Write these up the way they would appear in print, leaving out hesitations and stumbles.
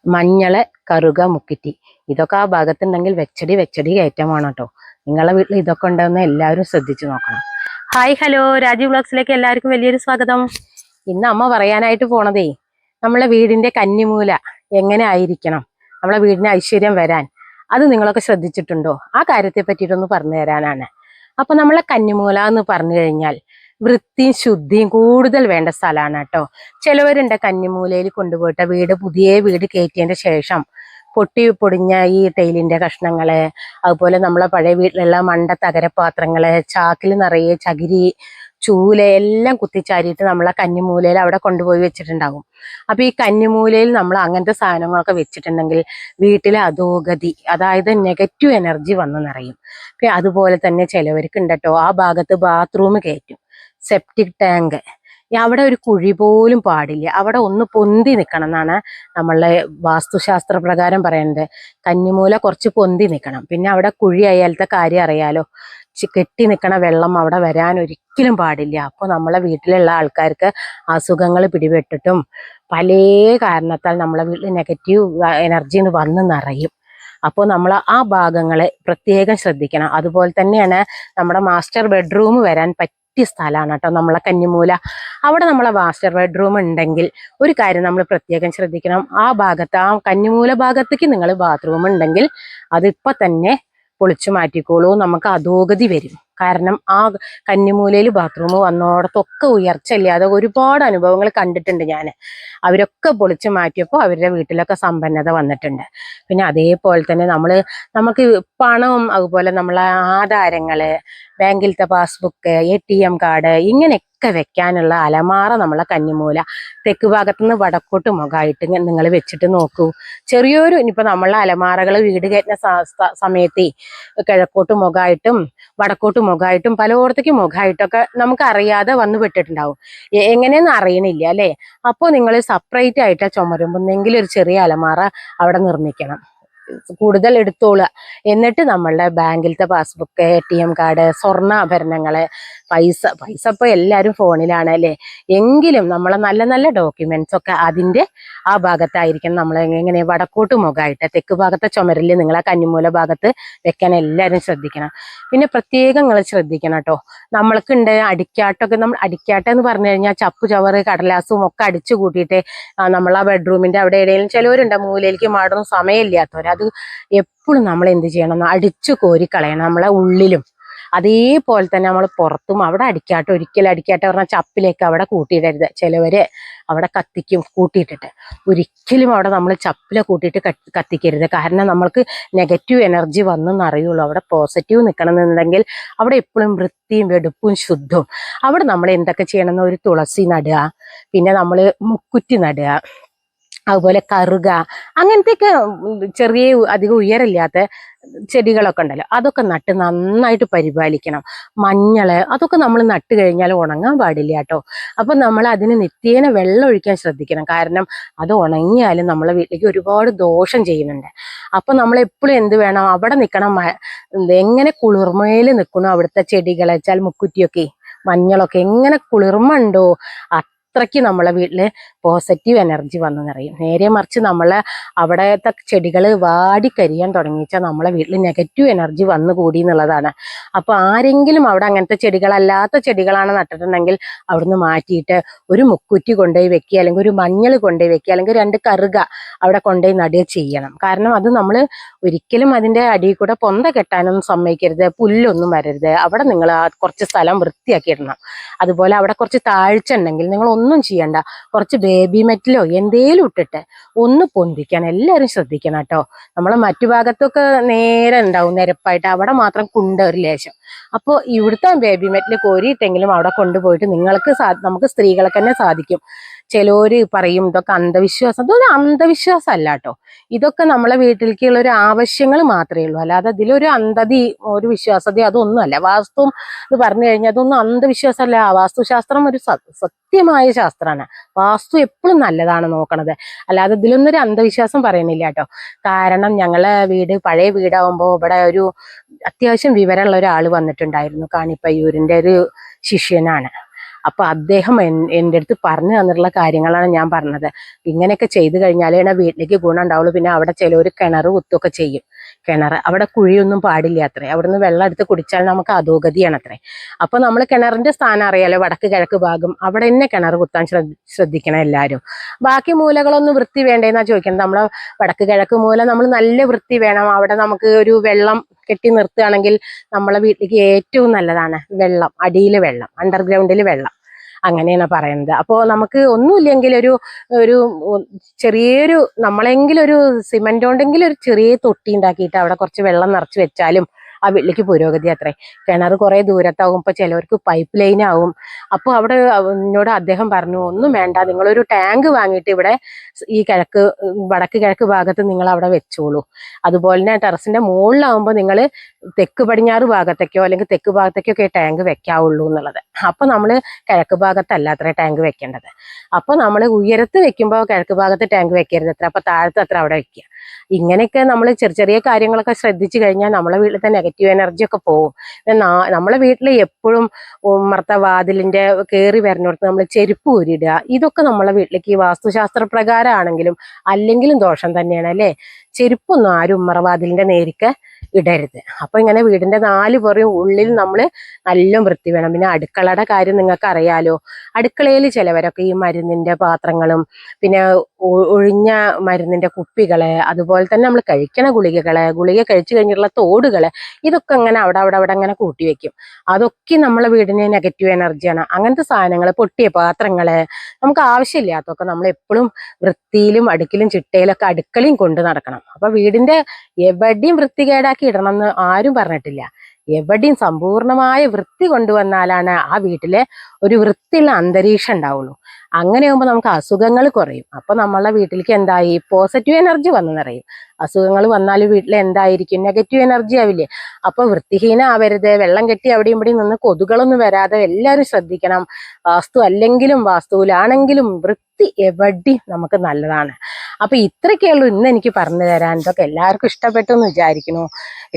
മഞ്ഞള്, കറുക, മുക്കിറ്റി ഇതൊക്കെ ആ ഭാഗത്തുണ്ടെങ്കിൽ വെച്ചടി കയറ്റം വേണം കേട്ടോ. നിങ്ങളെ വീട്ടിൽ ഇതൊക്കെ ഉണ്ടെന്ന് എല്ലാവരും ശ്രദ്ധിച്ചു നോക്കണം. ഹായ് ഹലോ, രാജീവ് വ്ളോഗ്സിലേക്ക് എല്ലാവർക്കും വലിയൊരു സ്വാഗതം. ഇന്ന് അമ്മ പറയാനായിട്ട് പോണതേ നമ്മളെ വീടിന്റെ കന്നിമൂല എങ്ങനെ ആയിരിക്കണം, നമ്മളെ വീടിന് ഐശ്വര്യം വരാൻ, അത് നിങ്ങളൊക്കെ ശ്രദ്ധിച്ചിട്ടുണ്ടോ, ആ കാര്യത്തെ പറ്റിയിട്ടൊന്ന് പറഞ്ഞു തരാനാണ്. അപ്പൊ നമ്മളെ കന്നിമൂല എന്ന് പറഞ്ഞു കഴിഞ്ഞാൽ വൃത്തിയും ശുദ്ധിയും കൂടുതൽ വേണ്ട സ്ഥലമാണ് കേട്ടോ. ചിലവരുണ്ട് കന്നിമൂലയിൽ കൊണ്ടുപോയിട്ട് പുതിയ വീട് കയറ്റിയതിന്റെ ശേഷം പൊടിഞ്ഞ ഈ ടൈലിന്റെ കഷ്ണങ്ങള്, അതുപോലെ നമ്മളെ പഴയ വീട്ടിലുള്ള മണ്ട തകരപാത്രങ്ങള്, ചാക്കിൽ നിറയെ ചകിരി, ചൂല എല്ലാം കുത്തിച്ചാരിയിട്ട് നമ്മളെ കന്നിമൂലയിൽ അവിടെ കൊണ്ടുപോയി വെച്ചിട്ടുണ്ടാകും. അപ്പൊ ഈ കന്നിമൂലയിൽ നമ്മൾ അങ്ങനത്തെ സാധനങ്ങളൊക്കെ വെച്ചിട്ടുണ്ടെങ്കിൽ വീട്ടിലെ അധോഗതി, അതായത് നെഗറ്റീവ് എനർജി വന്ന് നിറയും. അതുപോലെ തന്നെ ചിലവർക്ക് ഉണ്ട് കേട്ടോ, ആ ഭാഗത്ത് ബാത്റൂം കയറ്റും, സെപ്റ്റിക് ടാങ്ക്, അവിടെ ഒരു കുഴി പോലും പാടില്ല, അവിടെ ഒന്ന് പൊന്തി നിൽക്കണം എന്നാണ് നമ്മളെ വാസ്തുശാസ്ത്ര പ്രകാരം പറയുന്നത്. കന്നിമൂല കുറച്ച് പൊന്തി നിൽക്കണം. പിന്നെ അവിടെ കുഴി അയാലത്തെ കാര്യം അറിയാലോ, കെട്ടി നിൽക്കണ വെള്ളം അവിടെ വരാൻ ഒരിക്കലും പാടില്ല. അപ്പോൾ നമ്മളെ വീട്ടിലുള്ള ആൾക്കാർക്ക് അസുഖങ്ങൾ പിടിപെട്ടിട്ടും പല കാരണത്താൽ നമ്മളെ വീട്ടിൽ നെഗറ്റീവ് എനർജി വന്ന് നിറയും. അപ്പോൾ നമ്മൾ ആ ഭാഗങ്ങളെ പ്രത്യേകം ശ്രദ്ധിക്കണം. അതുപോലെ തന്നെയാണ് നമ്മുടെ മാസ്റ്റർ ബെഡ്റൂം വരാൻ പറ്റിയ സ്ഥലമാണ് കേട്ടോ നമ്മളെ കന്നിമൂല. അവിടെ നമ്മളെ മാസ്റ്റർ ബെഡ്റൂം ഉണ്ടെങ്കിൽ ഒരു കാര്യം നമ്മൾ പ്രത്യേകം ശ്രദ്ധിക്കണം. ആ ഭാഗത്ത്, ആ കന്നിമൂല ഭാഗത്തേക്ക് നിങ്ങൾ ബാത്റൂം ഉണ്ടെങ്കിൽ അതിപ്പോൾ തന്നെ പൊളിച്ചു മാറ്റിക്കോളൂ. നമുക്ക് അധോഗതി വരും. കാരണം ആ കന്നിമൂലയിൽ ബാത്റൂം വന്നോടത്തൊക്കെ ഉയർച്ച ഇല്ലാതെ ഒരുപാട് അനുഭവങ്ങൾ കണ്ടിട്ടുണ്ട് ഞാൻ. അവരൊക്കെ പൊളിച്ചു മാറ്റിയപ്പോൾ അവരുടെ വീട്ടിലൊക്കെ സമ്പന്നത വന്നിട്ടുണ്ട്. പിന്നെ അതേപോലെ തന്നെ നമുക്ക് പണവും അതുപോലെ നമ്മളെ ആധാരങ്ങള്, ബാങ്കിലത്തെ പാസ്ബുക്ക്, ATM കാർഡ്, ഇങ്ങനെയൊക്കെ വെക്കാനുള്ള അലമാറ നമ്മളെ കന്നിമൂല തെക്ക് ഭാഗത്തുനിന്ന് വടക്കോട്ട് മുഖമായിട്ട് നിങ്ങൾ വെച്ചിട്ട് നോക്കൂ. ചെറിയൊരു ഇനിയിപ്പോൾ നമ്മളെ അലമാറകൾ വീട് കയറ്റുന്ന സമയത്ത് കിഴക്കോട്ട് മുഖമായിട്ടും വടക്കോട്ട് മുഖമായിട്ടും പലയിടത്തേക്കും മുഖമായിട്ടൊക്കെ നമുക്ക് അറിയാതെ വന്ന് പെട്ടിട്ടുണ്ടാവും. എങ്ങനെയെന്ന് അറിയണില്ല അല്ലേ. അപ്പോൾ നിങ്ങൾ സെപ്പറേറ്റ് ആയിട്ട് ചുമരുമ്പെന്നെങ്കിലും ഒരു ചെറിയ അലമാറ അവിടെ നിർമ്മിക്കണം. കൂടുതൽ എടുത്തോളുക. എന്നിട്ട് നമ്മളുടെ ബാങ്കിലത്തെ പാസ്ബുക്ക്, ATM കാർഡ്, സ്വർണ്ണാഭരണങ്ങള്, പൈസ ഇപ്പോൾ എല്ലാവരും ഫോണിലാണ് അല്ലേ. എങ്കിലും നമ്മളെ നല്ല നല്ല ഡോക്യുമെന്റ്സ് ഒക്കെ അതിൻ്റെ ആ ഭാഗത്തായിരിക്കണം. നമ്മൾ എങ്ങനെ വടക്കോട്ട് മുഖമായിട്ട് തെക്ക് ഭാഗത്തെ ചുമരിൽ നിങ്ങളെ കന്നിമൂല ഭാഗത്ത് വെക്കാൻ എല്ലാവരും ശ്രദ്ധിക്കണം. പിന്നെ പ്രത്യേകം നിങ്ങൾ ശ്രദ്ധിക്കണം കേട്ടോ. നമ്മൾക്കുണ്ട് അടിക്കാട്ടൊക്കെ. നമ്മൾ അടിക്കാട്ടെന്ന് പറഞ്ഞു കഴിഞ്ഞാൽ ചപ്പ് ചവറ് കടലാസും ഒക്കെ അടിച്ചു കൂട്ടിയിട്ട് നമ്മളാ ബെഡ്റൂമിന്റെ അവിടെ എവിടെയെങ്കിലും ചിലവരുണ്ട് മൂലയിലേക്ക് മാടുന്ന സമയമില്ലാത്തവർ. അത് എപ്പോഴും നമ്മൾ എന്ത് ചെയ്യണം, അടിച്ചു കോരിക്കളയണം നമ്മളെ ഉള്ളിലും. അതേപോലെ തന്നെ നമ്മൾ പുറത്തും അവിടെ ഒരിക്കലും അടിക്കാട്ട് പറഞ്ഞാൽ ചപ്പിലേക്ക് അവിടെ കൂട്ടിയിടരുത്. ചിലവര് അവിടെ കത്തിക്കും കൂട്ടിയിട്ടിട്ട്. ഒരിക്കലും അവിടെ നമ്മൾ ചപ്പില കൂട്ടിയിട്ട് കത്തിക്കരുത്. കാരണം നമ്മൾക്ക് നെഗറ്റീവ് എനർജി വന്നെന്ന് അറിയുള്ളൂ. അവിടെ പോസിറ്റീവ് നിൽക്കണം എന്നുണ്ടെങ്കിൽ അവിടെ എപ്പോഴും വൃത്തിയും വെടുപ്പും ശുദ്ധവും. അവിടെ നമ്മൾ എന്തൊക്കെ ചെയ്യണമെന്ന്, ഒരു തുളസി നടുക, പിന്നെ നമ്മൾ മുക്കുറ്റി നടുക, അതുപോലെ കറുക, അങ്ങനത്തെയൊക്കെ ചെറിയ അധികം ഉയരമില്ലാത്ത ചെടികളൊക്കെ ഉണ്ടല്ലോ, അതൊക്കെ നട്ട് നന്നായിട്ട് പരിപാലിക്കണം. മഞ്ഞള് അതൊക്കെ നമ്മൾ നട്ട് കഴിഞ്ഞാൽ ഉണങ്ങാൻ പാടില്ല കേട്ടോ. അപ്പൊ നമ്മൾ അതിന് നിത്യേന വെള്ളം ഒഴിക്കാൻ ശ്രദ്ധിക്കണം. കാരണം അത് ഉണങ്ങിയാലും നമ്മളെ വീട്ടിലേക്ക് ഒരുപാട് ദോഷം ചെയ്യുന്നുണ്ട്. അപ്പൊ നമ്മൾ എപ്പോഴും എന്ത് വേണം, അവിടെ നിൽക്കണം. എങ്ങനെ കുളിർമയിൽ നിൽക്കണോ അവിടുത്തെ ചെടികളെ വെച്ചാൽ മുക്കുറ്റിയൊക്കെ മഞ്ഞളൊക്കെ എങ്ങനെ കുളിർമ ഉണ്ടോ അത്രയ്ക്ക് നമ്മളെ വീട്ടില് പോസിറ്റീവ് എനർജി വന്ന് നിറയും. നേരെ മറിച്ച് നമ്മളെ അവിടത്തെ ചെടികൾ വാടിക്കരിയാൻ തുടങ്ങിച്ചാൽ നമ്മളെ വീട്ടിൽ നെഗറ്റീവ് എനർജി വന്നു കൂടി എന്നുള്ളതാണ്. അപ്പൊ ആരെങ്കിലും അവിടെ അങ്ങനത്തെ ചെടികളല്ലാത്ത ചെടികളാണ് നട്ടിട്ടുണ്ടെങ്കിൽ അവിടുന്ന് മാറ്റിയിട്ട് ഒരു മുക്കുറ്റി കൊണ്ടുപോയി വെക്കുക, അല്ലെങ്കിൽ ഒരു മഞ്ഞൾ കൊണ്ടുപോയി വെക്കുക, അല്ലെങ്കിൽ 2 കറുക അവിടെ കൊണ്ടുപോയി നടുക ചെയ്യണം. കാരണം അത് നമ്മൾ ഒരിക്കലും അതിന്റെ അടിയിൽ കൂടെ പൊന്ത കെട്ടാനൊന്നും സമ്മതിക്കരുത്. പുല്ലൊന്നും വരരുത്. അവിടെ നിങ്ങൾ കുറച്ച് സ്ഥലം വൃത്തിയാക്കി ഇടണം. അതുപോലെ അവിടെ കുറച്ച് താഴ്ച ഉണ്ടെങ്കിൽ നിങ്ങൾ ഒന്നും ചെയ്യണ്ട, കുറച്ച് ബേബി മെറ്റലോ എന്തേലും ഇട്ടിട്ട് ഒന്ന് പൊന്തിക്കാൻ എല്ലാവരും ശ്രദ്ധിക്കണം കേട്ടോ. നമ്മളെ മറ്റു ഭാഗത്തൊക്കെ നേരെ ഉണ്ടാവും നിരപ്പായിട്ട്, അവിടെ മാത്രം കുണ്ട ഒരു ലേശം. അപ്പോൾ ഇവിടുത്തെ ബേബി മെറ്റൽ കോരിയിട്ടെങ്കിലും അവിടെ കൊണ്ടുപോയിട്ട് നമുക്ക് സ്ത്രീകൾക്ക് തന്നെ സാധിക്കും. ചിലര് പറയും ഇതൊക്കെ അന്ധവിശ്വാസം. ഇതൊന്നും അന്ധവിശ്വാസം അല്ല കേട്ടോ. ഇതൊക്കെ നമ്മളെ വീട്ടിലേക്കുള്ള ഒരു ആവശ്യങ്ങൾ മാത്രമേ ഉള്ളൂ. അല്ലാതെ ഇതിലൊരു അന്ധതി, ഒരു വിശ്വാസത അതൊന്നും അല്ല. വാസ്തു എന്ന് പറഞ്ഞു കഴിഞ്ഞാൽ അതൊന്നും അന്ധവിശ്വാസമല്ല. വാസ്തുശാസ്ത്രം ഒരു സത്യമായ ശാസ്ത്രമാണ്. വാസ്തു എപ്പോഴും നല്ലതാണ് നോക്കണത്. അല്ലാതെ ഇതിലൊന്നും ഒരു അന്ധവിശ്വാസം പറയണില്ല കേട്ടോ. കാരണം ഞങ്ങളെ വീട് പഴയ വീടാവുമ്പോൾ ഇവിടെ ഒരു അത്യാവശ്യം വിവരമുള്ള ഒരാൾ വന്നിട്ടുണ്ടായിരുന്നു. കാണിപ്പയ്യൂരിന്റെ ഒരു ശിഷ്യനാണ്. അപ്പൊ അദ്ദേഹം എൻ്റെ അടുത്ത് പറഞ്ഞു തന്നിട്ടുള്ള കാര്യങ്ങളാണ് ഞാൻ പറഞ്ഞത്. ഇങ്ങനെയൊക്കെ ചെയ്തു കഴിഞ്ഞാലേ വീട്ടിലേക്ക് ഗുണം ഉണ്ടാവുള്ളൂ. പിന്നെ അവിടെ ചിലവർ കിണർ കുത്തൊക്കെ ചെയ്യും. കിണർ അവിടെ കുഴിയൊന്നും പാടില്ല അത്രേ. അവിടുന്ന് വെള്ളം എടുത്ത് കുടിച്ചാൽ നമുക്ക് അധോഗതിയാണ് അത്രേ. അപ്പൊ നമ്മൾ കിണറിന്റെ സ്ഥാനം അറിയാലോ, വടക്ക് കിഴക്ക് ഭാഗം, അവിടെ തന്നെ കിണർ കുത്താൻ ശ്രദ്ധിക്കണം എല്ലാവരും. ബാക്കി മൂലകളൊന്നും വൃത്തി വേണ്ടേന്നാ ചോദിക്കുന്നത്. നമ്മളെ വടക്ക് കിഴക്ക് മൂല നമ്മൾ നല്ല വൃത്തി വേണം. അവിടെ നമുക്ക് ഒരു വെള്ളം കെട്ടി നിർത്തുകയാണെങ്കിൽ നമ്മളെ വീട്ടിലേക്ക് ഏറ്റവും നല്ലതാണ് വെള്ളം, അടിയിൽ വെള്ളം, അണ്ടർഗ്രൗണ്ടിൽ വെള്ളം, അങ്ങനെയാണ് പറയുന്നത്. അപ്പോൾ നമുക്ക് ഒന്നുമില്ലെങ്കിൽ ഒരു ഒരു ചെറിയൊരു നമ്മളെങ്കിലും ഒരു സിമെന്റ് കൊണ്ടെങ്കിലും ഒരു ചെറിയ തൊട്ടി ഉണ്ടാക്കിയിട്ട് അവിടെ കുറച്ച് വെള്ളം നിറച്ച് വെച്ചാലും ആ വീട്ടിലേക്ക് പുരോഗതി അത്രേ. കിണർ കുറെ ദൂരത്താവും, ഇപ്പൊ ചിലവർക്ക് പൈപ്പ് ലൈൻ ആവും. അപ്പോൾ അവിടെ എന്നോട് അദ്ദേഹം പറഞ്ഞു, ഒന്നും വേണ്ട, നിങ്ങളൊരു ടാങ്ക് വാങ്ങിയിട്ട് ഇവിടെ ഈ വടക്ക് കിഴക്ക് ഭാഗത്ത് നിങ്ങൾ അവിടെ വെച്ചോളൂ. അതുപോലെ തന്നെ ടെറസിന്റെ മുകളിലാവുമ്പോൾ നിങ്ങൾ തെക്ക് പടിഞ്ഞാറ് ഭാഗത്തേക്കോ അല്ലെങ്കിൽ തെക്ക് ഭാഗത്തേക്കോ ഒക്കെ ടാങ്ക് വെക്കാവുള്ളൂ എന്നുള്ളത്. അപ്പൊ നമ്മൾ കിഴക്ക് ഭാഗത്തല്ല അത്ര ടാങ്ക് വെക്കേണ്ടത്. അപ്പൊ നമ്മൾ ഉയരത്ത് വെക്കുമ്പോൾ കിഴക്ക് ഭാഗത്ത് ടാങ്ക് വെക്കരുത് അത്ര, അപ്പൊ താഴത്ത് അത്ര അവിടെ വെക്കുക. ഇങ്ങനെയൊക്കെ നമ്മൾ ചെറിയ ചെറിയ കാര്യങ്ങളൊക്കെ ശ്രദ്ധിച്ചു കഴിഞ്ഞാൽ നമ്മളെ വീട്ടിലത്തെ നെഗറ്റീവ് എനർജി ഒക്കെ പോകും. നമ്മളെ വീട്ടിൽ എപ്പോഴും ഉമ്മർത്ത വാതിലിന്റെ കയറി വരുന്നിടത്ത് നമ്മൾ ചെരുപ്പ് ഊരിടുക, ഇതൊക്കെ നമ്മളെ വീട്ടിലേക്ക് വാസ്തുശാസ്ത്ര പ്രകാരമാണെങ്കിലും അല്ലെങ്കിലും ദോഷം തന്നെയാണ് അല്ലേ. ചെരുപ്പൊന്നും ആരും ഉമ്മറവാതിലിന്റെ നേരിക്ക് ഇടരുത്. അപ്പൊ ഇങ്ങനെ വീടിന്റെ 4 പുറയും ഉള്ളിൽ നമ്മൾ നല്ല വൃത്തി വേണം. പിന്നെ അടുക്കളയുടെ കാര്യം നിങ്ങൾക്ക് അറിയാലോ. അടുക്കളയിൽ ചിലവരൊക്കെ ഈ മരുന്നിന്റെ പാത്രങ്ങളും പിന്നെ ഒഴിഞ്ഞ മരുന്നിന്റെ കുപ്പികള്, അതുപോലെ തന്നെ നമ്മൾ കഴിക്കണ ഗുളിക കഴിച്ചു കഴിഞ്ഞിട്ടുള്ള തോടുകള്, ഇതൊക്കെ അങ്ങനെ അവിടെ അങ്ങനെ കൂട്ടി വെക്കും. അതൊക്കെ നമ്മളെ വീടിന് നെഗറ്റീവ് എനർജിയാണ്. അങ്ങനത്തെ സാധനങ്ങൾ, പൊട്ടിയ പാത്രങ്ങള്, നമുക്ക് ആവശ്യമില്ലാത്തൊക്കെ നമ്മൾ എപ്പോഴും വൃത്തിയിലും അടുക്കിലും ചിട്ടയിലൊക്കെ അടുക്കളയും കൊണ്ട് നടക്കണം. അപ്പൊ വീടിന്റെ എവിടെയും വൃത്തികേടാക്കി ഇടണം എന്ന് ആരും പറഞ്ഞിട്ടില്ല. എവിടെയും സമ്പൂർണമായ വൃത്തി കൊണ്ടുവന്നാലാണ് ആ വീട്ടിലെ ഒരു വൃത്തിയുള്ള അന്തരീക്ഷം ഉണ്ടാവുള്ളൂ. അങ്ങനെയാകുമ്പോൾ നമുക്ക് അസുഖങ്ങൾ കുറയും. അപ്പൊ നമ്മളെ വീട്ടിലേക്ക് എന്തായി, പോസിറ്റീവ് എനർജി വന്നു നിറയും. അസുഖങ്ങൾ വന്നാൽ വീട്ടിൽ എന്തായിരിക്കും, നെഗറ്റീവ് എനർജി ആവില്ലേ. അപ്പൊ വൃത്തിഹീന ആവരുത്. വെള്ളം കെട്ടി അവിടെയും ഇവിടെയും നിന്ന് കൊതുകളൊന്നും വരാതെ എല്ലാവരും ശ്രദ്ധിക്കണം. വാസ്തു അല്ലെങ്കിലും വാസ്തുവിലാണെങ്കിലും വൃത്തി എവിടെയും നമുക്ക് നല്ലതാണ്. അപ്പൊ ഇത്രയൊക്കെ ഉള്ളൂ ഇന്ന് എനിക്ക് പറഞ്ഞു തരാൻ. ഇതൊക്കെ എല്ലാവർക്കും ഇഷ്ടപ്പെട്ടു എന്ന് വിചാരിക്കുന്നു.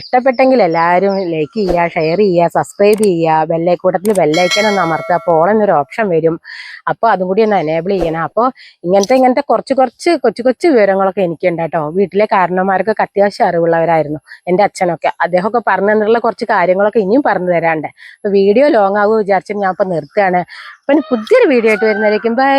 ഇഷ്ടപ്പെട്ടെങ്കിൽ എല്ലാവരും ലൈക്ക് ചെയ്യുക, ഷെയർ ചെയ്യുക, സബ്സ്ക്രൈബ് ചെയ്യുക, കൂട്ടത്തിൽ ബെല്ലൈക്കൻ ഒന്ന് അമർത്തുക. അപ്പോൾ ഓൾ എന്നൊരു ഓപ്ഷൻ വരും. അപ്പോൾ അതും കൂടി ഒന്ന് എനേബിൾ ചെയ്യണം. അപ്പോൾ ഇങ്ങനത്തെ കൊച്ചു വിവരങ്ങളൊക്കെ എനിക്കുണ്ട് കേട്ടോ. വീട്ടിലെ കാരണന്മാർക്കൊക്കെ അത്യാവശ്യം അറിവുള്ളവരായിരുന്നു എൻ്റെ അച്ഛനൊക്കെ. അദ്ദേഹമൊക്കെ പറഞ്ഞു തന്നിട്ടുള്ള കുറച്ച് കാര്യങ്ങളൊക്കെ ഇനിയും പറഞ്ഞു തരാണ്ട്. അപ്പോൾ വീഡിയോ ലോങ് ആകുമെന്ന് വിചാരിച്ചിട്ട് ഞാൻ ഇപ്പം നിർത്തുകയാണ്. അപ്പം പുതിയൊരു വീഡിയോ ആയിട്ട് വരുന്നതായിരിക്കും. ബൈ.